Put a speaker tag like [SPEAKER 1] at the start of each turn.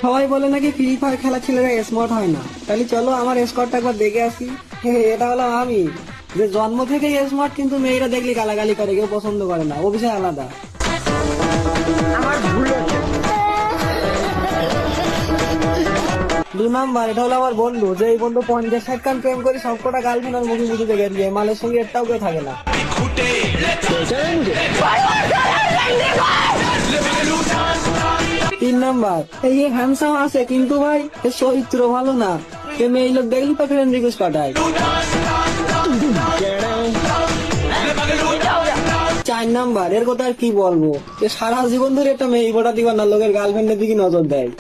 [SPEAKER 1] সবাই বলে নাকি ফ্রি ফায়ার খেলা ছেলেরা স্মার্ট হয় না, তাহলে চলো আমার স্কোরটা একবার দেখে আসি। এটা হলো আমি, যে জন্ম থেকেই স্মার্ট, কিন্তু মেয়েরা দেখলে গালাগালি করে, কেউ পছন্দ করে না, ও বিষয় আলাদা।
[SPEAKER 2] আমার ভুল হচ্ছে।
[SPEAKER 1] 2 নাম্বার, এটা হলো আমার বন্ধু, যে এই বন্ধু 50-60 কান প্রেম করে সবকটা গার্লফ্রেন্ড আর মুখে মুখে দেখে দিয়ে মালের সঙ্গে একটাও কেউ থাকে না।
[SPEAKER 2] চ্যালেঞ্জ
[SPEAKER 1] 3 নাম্বার, এই হ্যান্ডসাম আছে কিন্তু ভাই এর চরিত্র ভালো না, এ মেয়ে লোক দেখলি তো ফ্রেন্ড রিকোয়েস্ট পাঠায়। 4 নাম্বার, এর কথা আর কি বলবো, এ সারা জীবন ধরে একটা মেয়ে পটা দিবার না, লোকের গার্লফ্রেন্ডের দিকে নজর দেয়।